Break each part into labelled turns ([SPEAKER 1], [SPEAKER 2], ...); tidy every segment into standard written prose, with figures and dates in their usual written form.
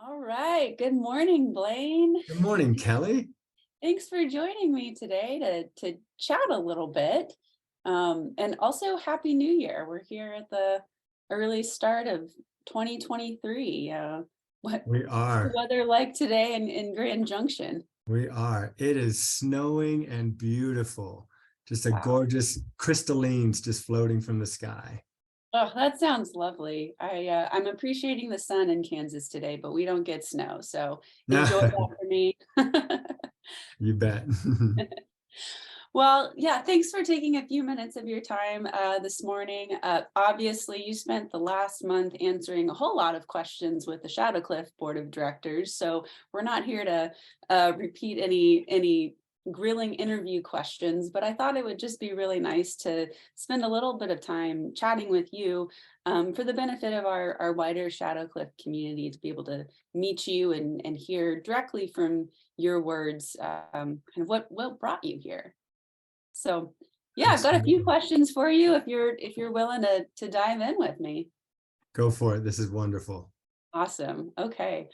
[SPEAKER 1] All right. Good morning, Blaine.
[SPEAKER 2] Good morning, Kelly.
[SPEAKER 1] Thanks for joining me today to chat a little bit. And also Happy New Year. We're here at the early start of 2023. What's
[SPEAKER 2] We
[SPEAKER 1] the
[SPEAKER 2] are.
[SPEAKER 1] weather like today in Grand Junction?
[SPEAKER 2] We are. It is snowing and beautiful. Just a
[SPEAKER 1] Wow.
[SPEAKER 2] gorgeous crystallines just floating from the sky.
[SPEAKER 1] Oh, that sounds lovely. I'm appreciating the sun in Kansas today, but we don't get snow, so enjoy that for me.
[SPEAKER 2] You bet.
[SPEAKER 1] Well, yeah, thanks for taking a few minutes of your time this morning. Obviously, you spent the last month answering a whole lot of questions with the Shadowcliff Board of Directors, so we're not here to repeat any grilling interview questions, but I thought it would just be really nice to spend a little bit of time chatting with you for the benefit of our wider Shadowcliff community to be able to meet you and hear directly from your words kind of what brought you here. So yeah, I've got a few
[SPEAKER 2] Absolutely.
[SPEAKER 1] questions for you if you're willing to dive in with me.
[SPEAKER 2] Go for it. This is wonderful.
[SPEAKER 1] Awesome. Okay.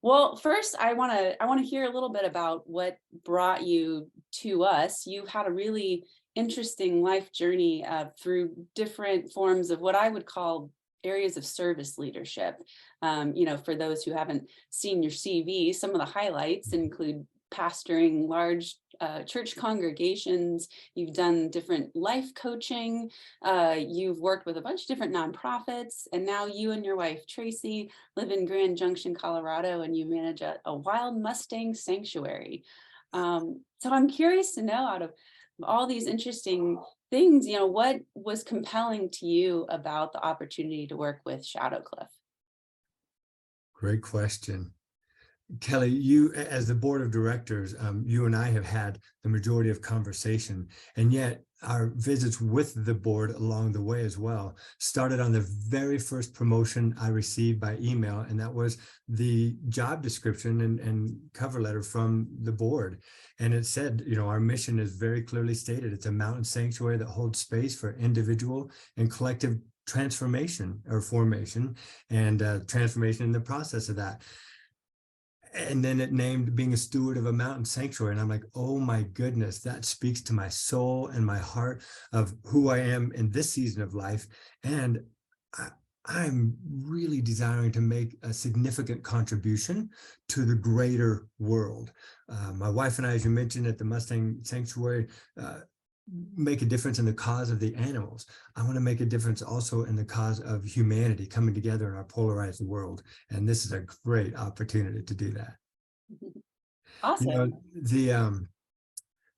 [SPEAKER 1] Well, first I want to hear a little bit about what brought you to us. You've had a really interesting life journey through different forms of what I would call areas of service leadership. For those who haven't seen your CV, some of the highlights include pastoring large church congregations. You've done different life coaching. You've worked with a bunch of different nonprofits, and now you and your wife Tracy live in Grand Junction, Colorado, and you manage a wild Mustang sanctuary. So I'm curious to know, out of all these interesting things, what was compelling to you about the opportunity to work with Shadowcliff?
[SPEAKER 2] Great question. Kelly, you, as the board of directors, you and I have had the majority of conversation, and yet our visits with the board along the way as well started on the very first promotion I received by email, and that was the job description and cover letter from the board. And it said, our mission is very clearly stated. It's a mountain sanctuary that holds space for individual and collective transformation or formation and transformation in the process of that. And then it named being a steward of a mountain sanctuary. And I'm like, oh my goodness, that speaks to my soul and my heart of who I am in this season of life. And I'm really desiring to make a significant contribution to the greater world. My wife and I, as you mentioned, at the Mustang Sanctuary, make a difference in the cause of the animals. I want to make a difference also in the cause of humanity coming together in our polarized world. And this is a great opportunity to do that. You know,
[SPEAKER 1] Awesome.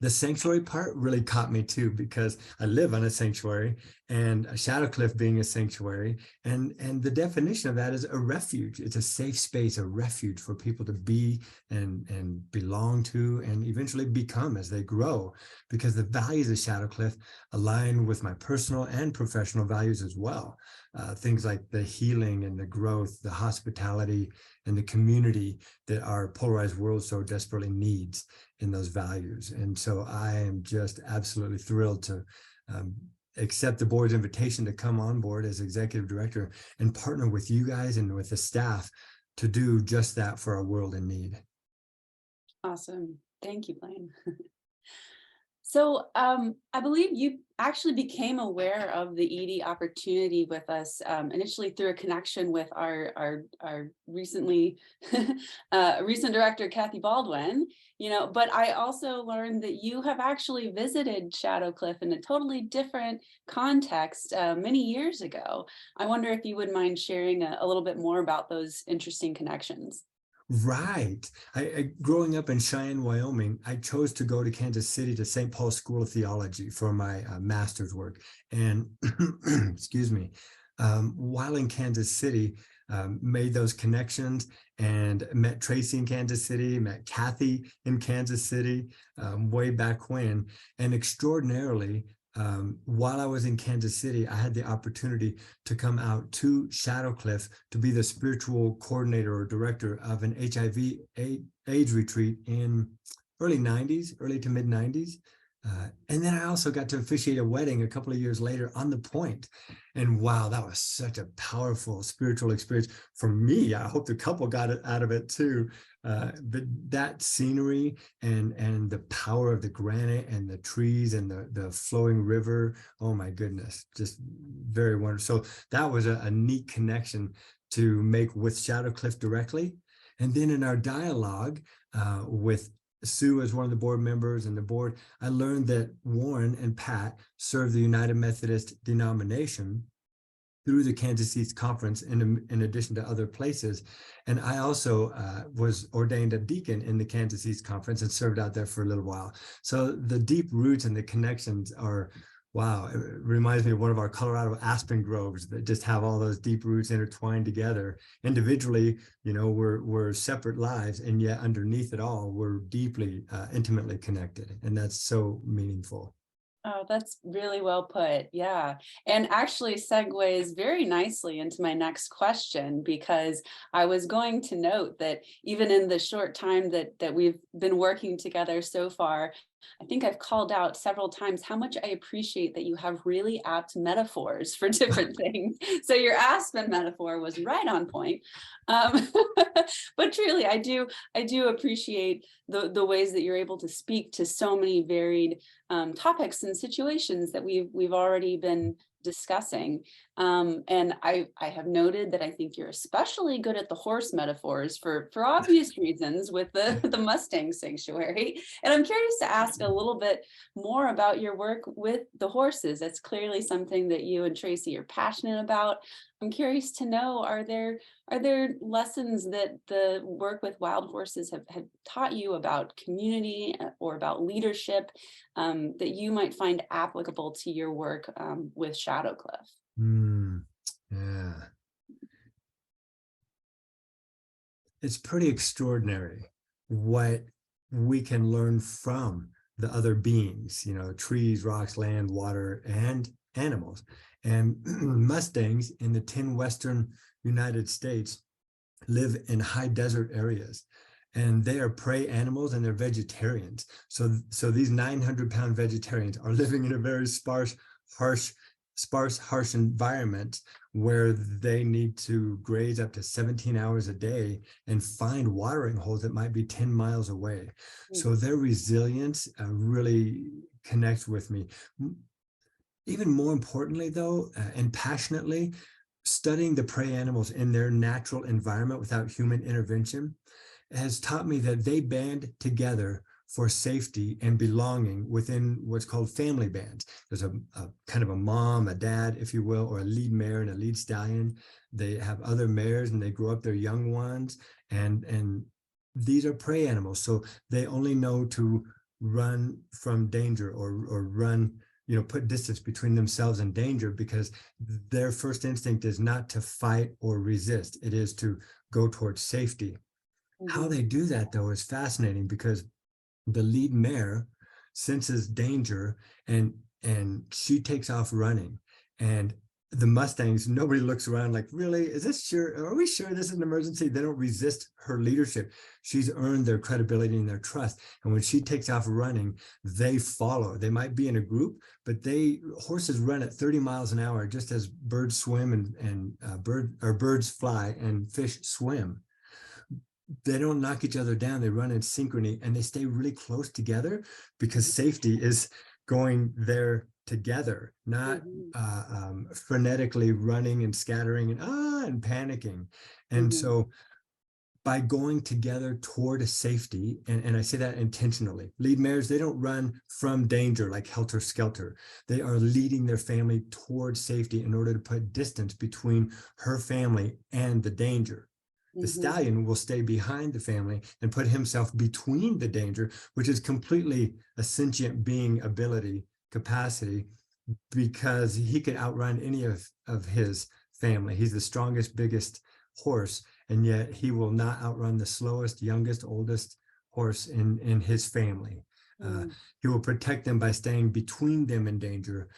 [SPEAKER 2] the sanctuary part really caught me too, because I live on a sanctuary, and a Shadowcliff being a sanctuary, and the definition of that is a refuge. It's a safe space, a refuge for people to be and belong to, and eventually become as they grow, because the values of Shadowcliff align with my personal and professional values as well. Things like the healing and the growth, the hospitality, and the community that our polarized world so desperately needs in those values. And so I am just absolutely thrilled to accept the board's invitation to come on board as executive director and partner with you guys and with the staff to do just that for our world in need.
[SPEAKER 1] Awesome. Thank you, Blaine. So I believe you actually became aware of the ED opportunity with us initially through a connection with our recently recent director, Kathy Baldwin. But I also learned that you have actually visited Shadowcliff in a totally different context many years ago. I wonder if you would mind sharing a little bit more about those interesting connections.
[SPEAKER 2] Right. Growing up in Cheyenne, Wyoming, I chose to go to Kansas City to St. Paul's School of Theology for my master's work. And excuse me, while in Kansas City, made those connections and met Tracy in Kansas City, met Kathy in Kansas City way back when. And extraordinarily, while I was in Kansas City, I had the opportunity to come out to Shadowcliff to be the spiritual coordinator or director of an HIV AIDS retreat in early to mid 90s. And then I also got to officiate a wedding a couple of years later on the point. And wow, that was such a powerful spiritual experience for me. I hope the couple got it out of it too. But that scenery and the power of the granite and the trees and the flowing river, oh my goodness, just very wonderful. So that was a neat connection to make with Shadowcliff directly. And then in our dialogue with Sue as one of the board members and the board, I learned that Warren and Pat serve the United Methodist denomination through the Kansas East Conference in addition to other places. And I also was ordained a deacon in the Kansas East Conference and served out there for a little while. So the deep roots and the connections are, wow, it reminds me of one of our Colorado aspen groves that just have all those deep roots intertwined together. Individually, you know, we're separate lives, and yet underneath it all, we're deeply, intimately connected. And that's so meaningful.
[SPEAKER 1] Oh, that's really well put. Yeah. And actually segues very nicely into my next question, because I was going to note that even in the short time that we've been working together so far, I think I've called out several times how much I appreciate that you have really apt metaphors for different things. So your aspen metaphor was right on point. Um, but truly, I do appreciate the ways that you're able to speak to so many varied topics and situations that we've already been discussing. And I have noted that I think you're especially good at the horse metaphors for obvious reasons with the Mustang sanctuary. And I'm curious to ask a little bit more about your work with the horses. That's clearly something that you and Tracy are passionate about. I'm curious to know, are there lessons that the work with wild horses have taught you about community or about leadership that you might find applicable to your work with Shadowcliff?
[SPEAKER 2] Yeah, it's pretty extraordinary what we can learn from the other beings, you know, trees, rocks, land, water, and animals. And Mustangs in the 10 Western United States live in high desert areas, and they are prey animals and they're vegetarians. So these 900-pound vegetarians are living in a very harsh environment where they need to graze up to 17 hours a day and find watering holes that might be 10 miles away. So their resilience really connects with me. Even more importantly, though, and passionately, studying the prey animals in their natural environment without human intervention has taught me that they band together for safety and belonging within what's called family bands. There's a kind of a mom, a dad, if you will, or a lead mare and a lead stallion. They have other mares and they grow up their young ones. And these are prey animals. So they only know to run from danger or run, you know, put distance between themselves and danger, because their first instinct is not to fight or resist. It is to go towards safety. How they do that, though, is fascinating, because the lead mare senses danger and she takes off running. And the Mustangs, nobody looks around like, really, is this sure? Are we sure this is an emergency? They don't resist her leadership. She's earned their credibility and their trust. And when she takes off running, they follow. They might be in a group, but horses run at 30 miles an hour, just as birds swim and birds fly and fish swim. They don't knock each other down. They run in synchrony and they stay really close together because safety is going there together, not frenetically running and scattering and panicking. And so by going together toward safety, and I say that intentionally, lead mares, they don't run from danger like helter skelter. They are leading their family toward safety in order to put distance between her family and the danger. The stallion will stay behind the family and put himself between the danger, which is completely a sentient being ability, capacity, because he could outrun any of his family. He's the strongest, biggest horse, and yet he will not outrun the slowest, youngest, oldest horse in his family. He will protect them by staying between them in danger,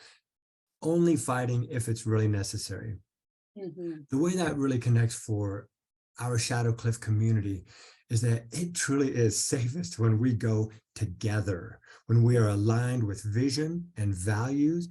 [SPEAKER 2] only fighting if it's really necessary. The way that really connects for our Shadowcliff community is that it truly is safest when we go together, when we are aligned with vision and values.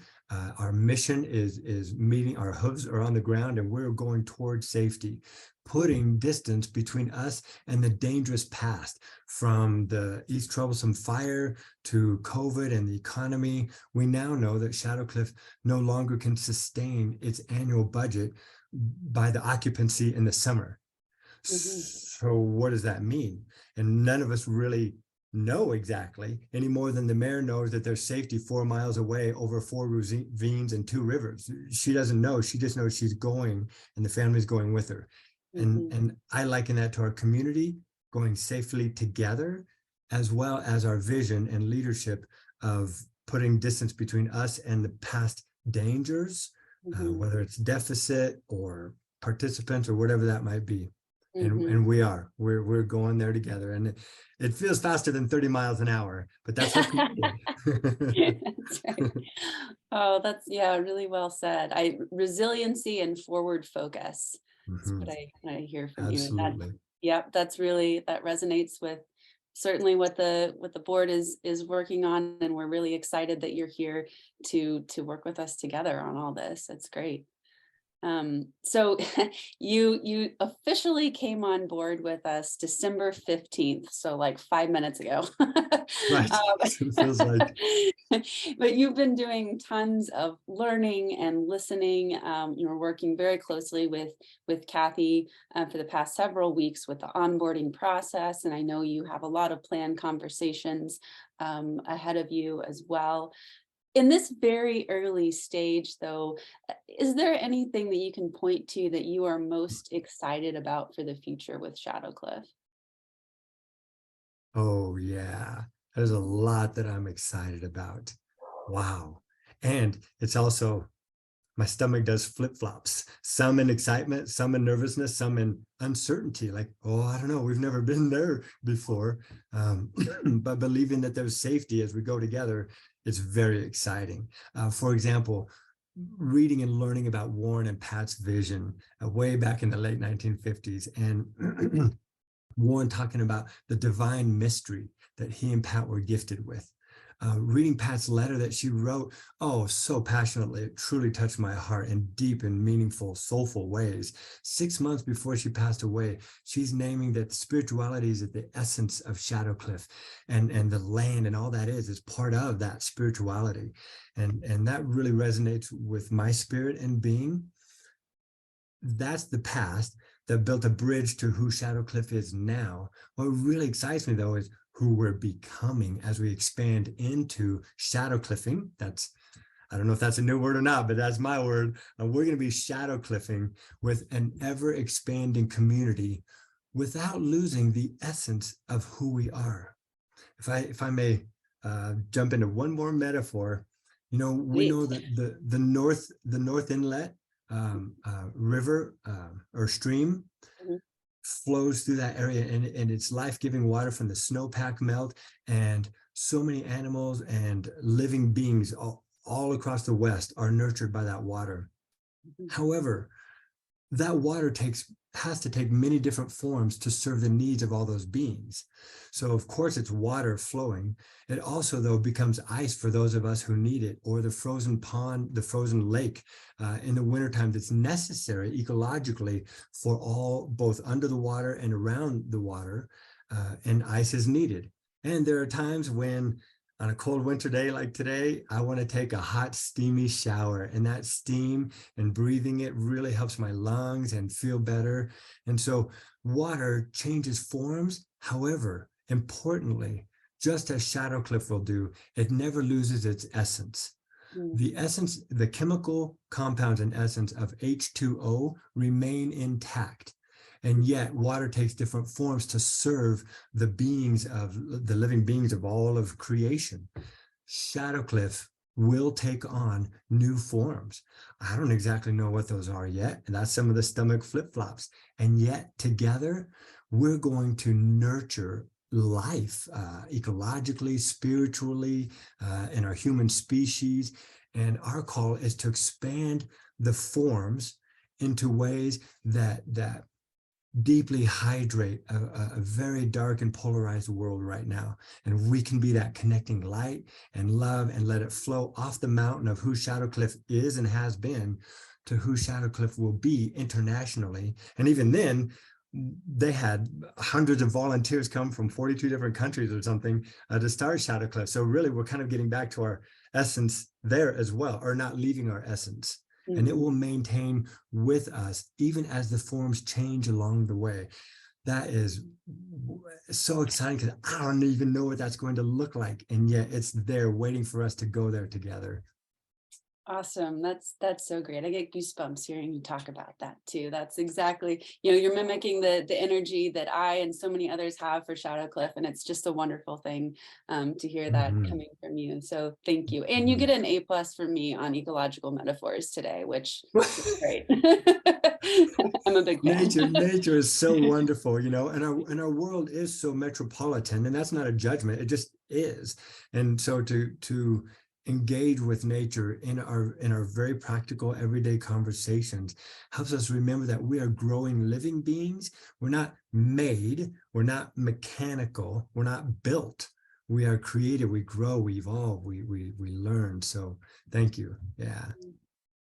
[SPEAKER 2] Our mission is meeting, our hooves are on the ground, and we're going towards safety, putting distance between us and the dangerous past, from the East Troublesome Fire to COVID and the economy. We now know that Shadowcliff no longer can sustain its annual budget by the occupancy in the summer.
[SPEAKER 1] Mhm.
[SPEAKER 2] So what does that mean? And none of us really know exactly, any more than the mayor knows that there's safety 4 miles away over 4 ravines and 2 rivers. She doesn't know. She just knows she's going, and the family's going with her.
[SPEAKER 1] Mhm.
[SPEAKER 2] And I liken that to our community going safely together, as well as our vision and leadership of putting distance between us and the past dangers,
[SPEAKER 1] Mhm.
[SPEAKER 2] whether it's deficit or participants or whatever that might be.
[SPEAKER 1] Mhm.
[SPEAKER 2] And we're going there together, and it feels faster than 30 miles an hour, but that's what's needed.
[SPEAKER 1] That's right. Oh, that's, yeah, really well said. Resiliency and forward focus. That's
[SPEAKER 2] Mhm.
[SPEAKER 1] what I hear from you. And that,
[SPEAKER 2] Absolutely.
[SPEAKER 1] yep, that's really, that resonates with certainly what the board is working on. And we're really excited that you're here to work with us together on all this. That's great. So you officially came on board with us December 15th, so like 5 minutes ago.
[SPEAKER 2] Right. It feels like.
[SPEAKER 1] But you've been doing tons of learning and listening. You're working very closely with Kathy for the past several weeks with the onboarding process, and I know you have a lot of planned conversations ahead of you as well. In this very early stage, though, is there anything that you can point to that you are most excited about for the future with Shadowcliff?
[SPEAKER 2] Oh, yeah. There's a lot that I'm excited about. Wow. And it's also, my stomach does flip-flops, some in excitement, some in nervousness, some in uncertainty, like, oh, I don't know, we've never been there before. But believing that there's safety as we go together, it's very exciting. For example, reading and learning about Warren and Pat's vision way back in the late 1950s, and Warren talking about the divine mystery that he and Pat were gifted with. Reading Pat's letter that she wrote, oh, so passionately, it truly touched my heart in deep and meaningful, soulful ways. 6 months before she passed away, she's naming that spirituality is at the essence of Shadowcliff, and the land and all that is part of that spirituality. And that really resonates with my spirit and being. That's the past that built a bridge to who Shadowcliff is now. What really excites me, though, is who we're becoming as we expand into shadowcliffing. That's, I don't know if that's a new word or not, but that's my word. We're going to be shadowcliffing with an ever expanding community without losing the essence of who we are. If I may jump into one more metaphor, we know
[SPEAKER 1] Please.
[SPEAKER 2] that the north inlet river or stream
[SPEAKER 1] Mhm.
[SPEAKER 2] flows through that area, and it's life-giving water from the snowpack melt, and so many animals and living beings all across the West are nurtured by that water.
[SPEAKER 1] Mhm.
[SPEAKER 2] However, that water has to take many different forms to serve the needs of all those beings. So of course it's water flowing. It also, though, becomes ice for those of us who need it, or the frozen pond, the frozen lake in the wintertime that's necessary ecologically for all, both under the water and around the water, and ice is needed. And there are times when, on a cold winter day like today, I want to take a hot, steamy shower, and that steam and breathing it really helps my lungs and feel better. And so water changes forms. However, importantly, just as Shadowcliff will do, it never loses its essence.
[SPEAKER 1] Mm.
[SPEAKER 2] The essence, the chemical compounds and essence of H2O remain intact. And yet water takes different forms to serve the living beings of all of creation. Shadowcliff will take on new forms. I don't exactly know what those are yet. And that's some of the stomach flip-flops. And yet together, we're going to nurture life ecologically, spiritually, in our human species. And our call is to expand the forms into ways that deeply hydrate a very dark and polarized world right now. And we can be that connecting light and love and let it flow off the mountain of who Shadowcliff is and has been to who Shadowcliff will be internationally. And even then, they had hundreds of volunteers come from 42 different countries or something to start Shadowcliff. So really, we're kind of getting back to our essence there as well, or not leaving our essence. And it
[SPEAKER 1] Mhm.
[SPEAKER 2] will maintain with us even as the forms change along the way. That is so exciting because I don't even know what that's going to look like. And yet it's there waiting for us to go there together.
[SPEAKER 1] Awesome. That's so great. I get goosebumps hearing you talk about that too. That's exactly, you know, you're mimicking the energy that I and so many others have for Shadowcliff, and it's just a wonderful thing to hear that
[SPEAKER 2] Mhm,
[SPEAKER 1] coming from you. So thank you. And you get
[SPEAKER 2] mhm.
[SPEAKER 1] an A+ for me on ecological metaphors today, which is great. I'm a big fan.
[SPEAKER 2] Nature is so wonderful, and our world is so metropolitan, and that's not a judgment. It just is. And so to engage with nature in our very practical everyday conversations helps us remember that we are growing living beings. We're not made, we're not mechanical, we're not built. We are created, we grow, we evolve, we learn. So thank you. Yeah.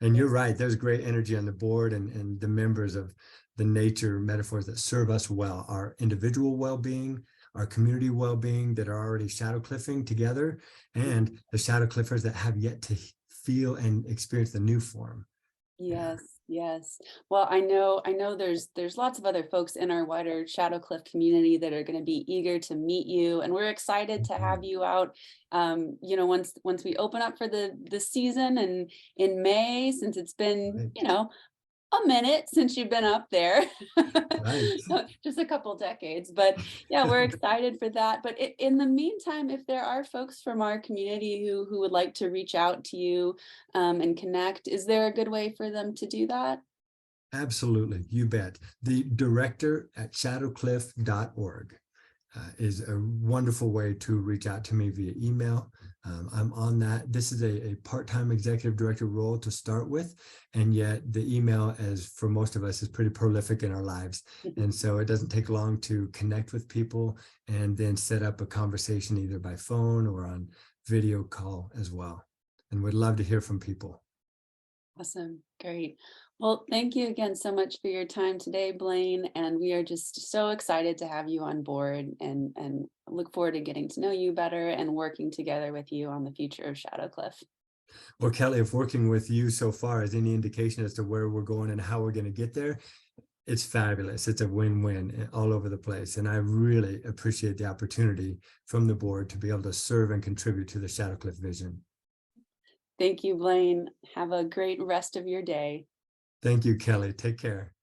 [SPEAKER 2] And you're
[SPEAKER 1] Yes.
[SPEAKER 2] right, there's great energy on the board and the members of the nature metaphors that serve us well, our individual well-being, our community well-being that are already shadow cliffing together, and the shadow cliffers that have yet to feel and experience the new form. Yeah.
[SPEAKER 1] Yes, yes. Well, I know there's lots of other folks in our wider Shadowcliff community that are going to be eager to meet you, and we're excited to have
[SPEAKER 2] Mhm.
[SPEAKER 1] you out. You know, once we open up for the season and in May, since it's been,
[SPEAKER 2] Right,
[SPEAKER 1] you know, a minute since you've been up there.
[SPEAKER 2] right.
[SPEAKER 1] Just a couple decades, but yeah, we're excited for that. But in the meantime, if there are folks from our community who would like to reach out to you and connect, is there a good way for them to do that?
[SPEAKER 2] Absolutely, you bet. The director at shadowcliff.org is a wonderful way to reach out to me via email. I'm on that. This is a part-time executive director role to start with, and yet the email, as for most of us, is pretty prolific in our lives. And so it doesn't take long to connect with people and then set up a conversation either by phone or on video call as well. And we'd love to hear from people.
[SPEAKER 1] Awesome. Great. Well, thank you again so much for your time today, Blaine. And we are just so excited to have you on board and look forward to getting to know you better and working together with you on the future of Shadowcliff.
[SPEAKER 2] Well, Kelly, if working with you so far is any indication as to where we're going and how we're going to get there, it's fabulous. It's a win-win all over the place. And I really appreciate the opportunity from the board to be able to serve and contribute to the Shadowcliff vision.
[SPEAKER 1] Thank you, Blaine. Have a great rest of your day.
[SPEAKER 2] Thank you, Kelly. Take care.